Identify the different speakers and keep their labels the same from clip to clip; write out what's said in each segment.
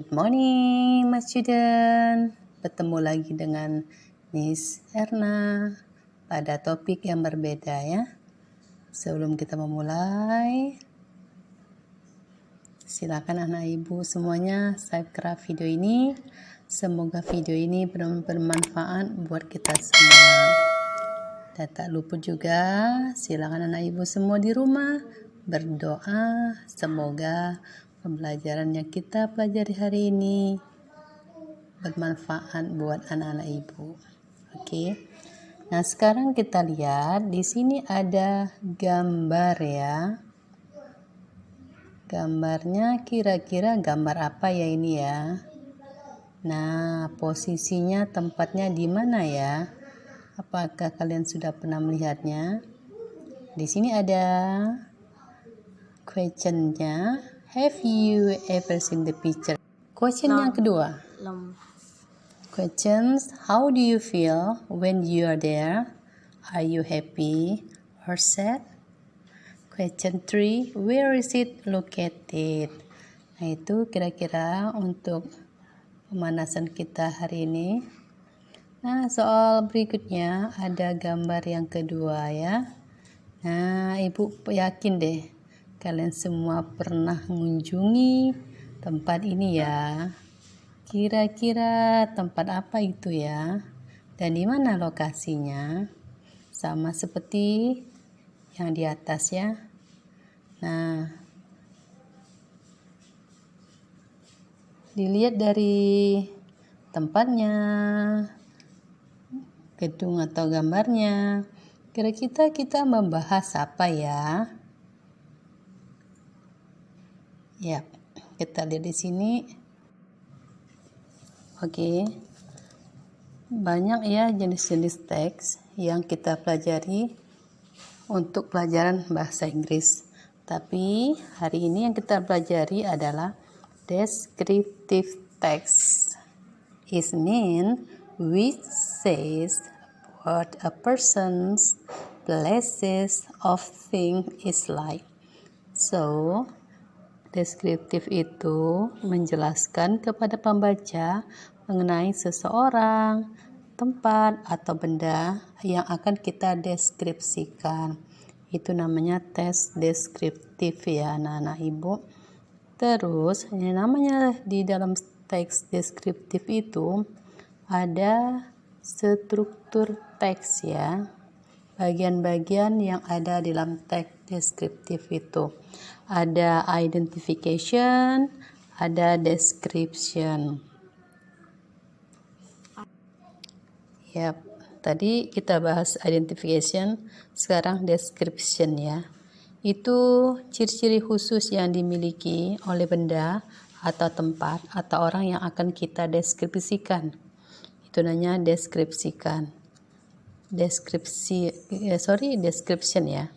Speaker 1: Good morning, my student. Bertemu lagi dengan Miss Erna pada topik yang berbeda ya. Sebelum kita memulai, silakan anak ibu semuanya subscribe video ini. Semoga video ini bermanfaat buat kita semua. Dan tak lupa juga, silakan anak ibu semua di rumah berdoa semoga pembelajaran yang kita pelajari hari ini bermanfaat buat anak-anak ibu. Oke. Nah, sekarang kita lihat di sini ada gambar ya. Gambarnya kira-kira gambar apa ya ini ya? Nah, posisinya tempatnya di mana ya? Apakah kalian sudah pernah melihatnya? Di sini ada question-nya. Have you ever seen the picture? Question yang kedua. Questions, how do you feel when you are there? Are you happy or sad? Question 3, where is it located? Nah, itu kira-kira untuk pemanasan kita hari ini. Nah, soal berikutnya ada gambar yang kedua ya. Nah, ibu yakin deh kalian semua pernah mengunjungi tempat ini ya. Kira-kira tempat apa itu ya? Dan di mana lokasinya? Sama seperti yang di atas ya. Nah, dilihat dari tempatnya, gedung atau gambarnya, kira-kira kita membahas apa ya? Ya, kita lihat di sini. Oke. Banyak ya jenis-jenis teks yang kita pelajari untuk pelajaran bahasa Inggris. Tapi hari ini yang kita pelajari adalah descriptive text. It means which says what a person's places of thing is like. So, deskriptif itu menjelaskan kepada pembaca mengenai seseorang, tempat, atau benda yang akan kita deskripsikan. Itu namanya tes deskriptif ya anak-anak ibu. Terus, yang namanya di dalam teks deskriptif itu ada struktur teks ya. Bagian-bagian yang ada di dalam teks deskriptif itu. Ada identification, ada description. Yap, tadi kita bahas identification, sekarang description ya. Itu ciri-ciri khusus yang dimiliki oleh benda atau tempat atau orang yang akan kita deskripsikan. Itu namanya deskripsikan. Description ya.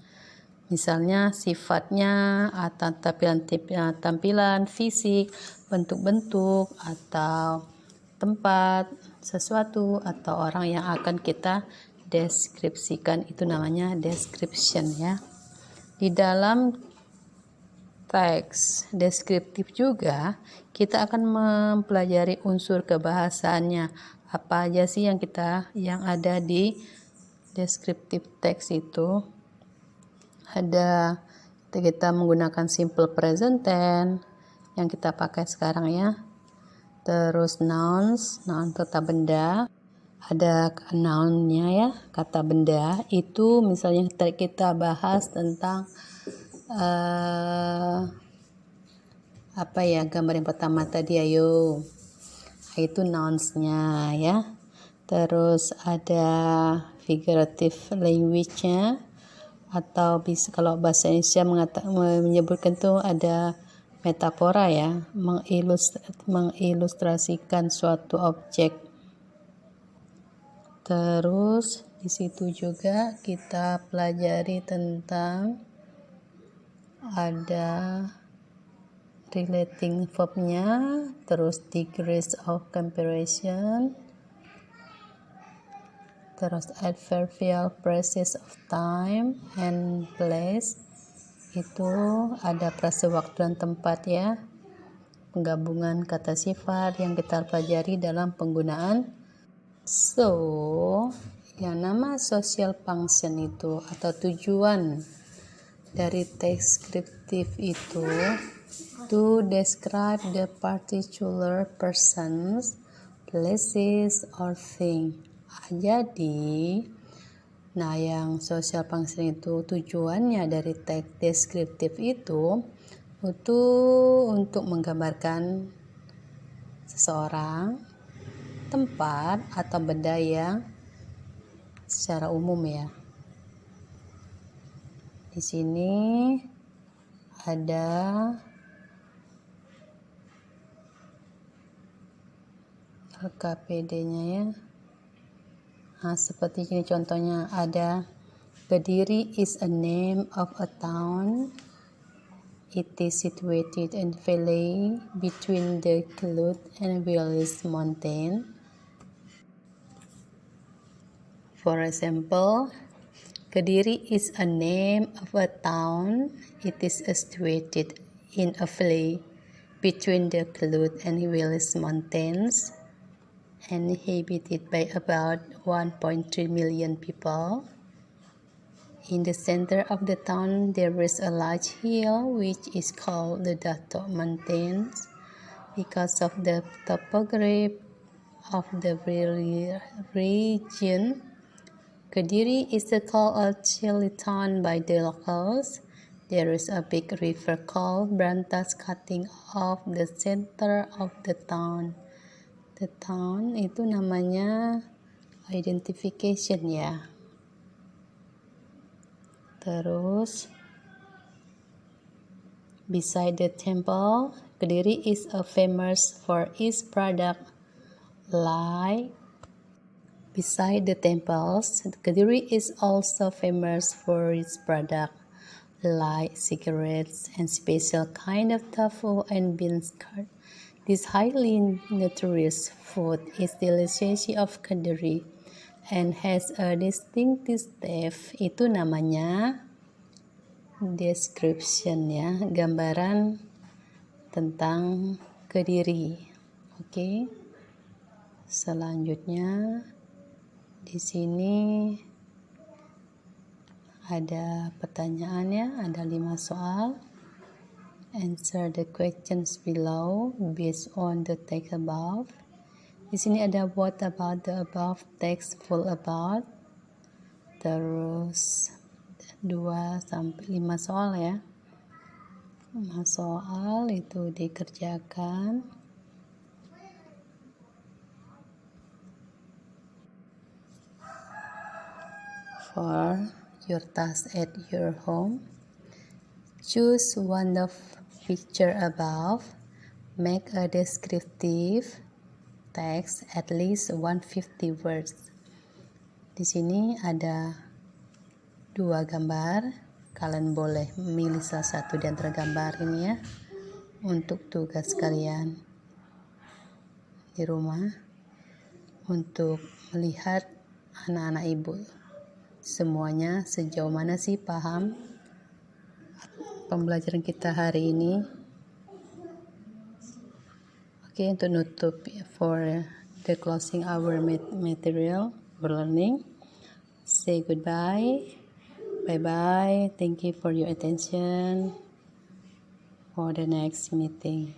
Speaker 1: Misalnya sifatnya atau tampilan fisik, bentuk-bentuk atau tempat, sesuatu atau orang yang akan kita deskripsikan, itu namanya description ya. Di dalam teks deskriptif juga kita akan mempelajari unsur kebahasaannya. Apa aja sih yang ada di deskriptif teks itu? Ada kita menggunakan simple present tense yang kita pakai sekarang ya. Terus nouns, noun kata benda. Ada nounnya ya, kata benda. Itu misalnya kita bahas tentang gambar yang pertama tadi ayo. Itu nouns-nya ya. Terus ada figurative language-nya, atau bisa kalau bahasa Indonesia menyebutkan tuh ada metafora ya, mengilustrasikan suatu objek. Terus di situ juga kita pelajari tentang ada relating verb-nya, terus degrees of comparison, terus adverbial phrases of time and place, itu ada frase waktu dan tempat ya. penggabungan kata sifat yang kita pelajari dalam penggunaan so. Yang nama social function itu atau tujuan dari deskriptif itu to describe the particular persons, places, or thing. Jadi, yang social function itu tujuannya dari teks deskriptif itu untuk menggambarkan seseorang, tempat, atau benda yang secara umum ya. Di sini ada LKPD-nya ya. Nah, seperti ini contohnya ada Kediri is a name of a town. It is situated in valley between the Kelut and Wilis mountain. For example, Kediri is a name of a town. It is situated in a valley between the Kelut and Wilis mountains, inhabited by about 1.3 million people. In the center of the town, there is a large hill which is called the Datuk Mountains because of the topography of the region. Kediri is called a chilly town by the locals. There is a big river called Brantas cutting off the center of the town. The town itu namanya identification ya. Terus beside the temple, Kediri is famous for its product like. Beside the temples, Kediri is also famous for its product like cigarettes and special kind of tofu and beans curd. This highly nutritious food is delicious of Kediri and has a distinctive taste. Itu namanya description ya, gambaran tentang Kediri. Oke. Selanjutnya di sini ada pertanyaannya, ada 5 soal. Answer the questions below based on the text above. Di sini ada what about the above text full about. Terus 2 sampai 5 soal ya. 5 soal itu dikerjakan. For your task at your home, choose one of picture above. Make a descriptive text at least 150 words. Di sini ada 2 gambar. Kalian boleh memilih salah satu di antara gambar ini ya untuk tugas kalian di rumah untuk melihat anak-anak ibu. Semuanya sejauh mana sih paham pembelajaran kita hari ini. Oke, untuk nutup for the closing our material for learning, say goodbye, bye bye. Thank you for your attention for the next meeting.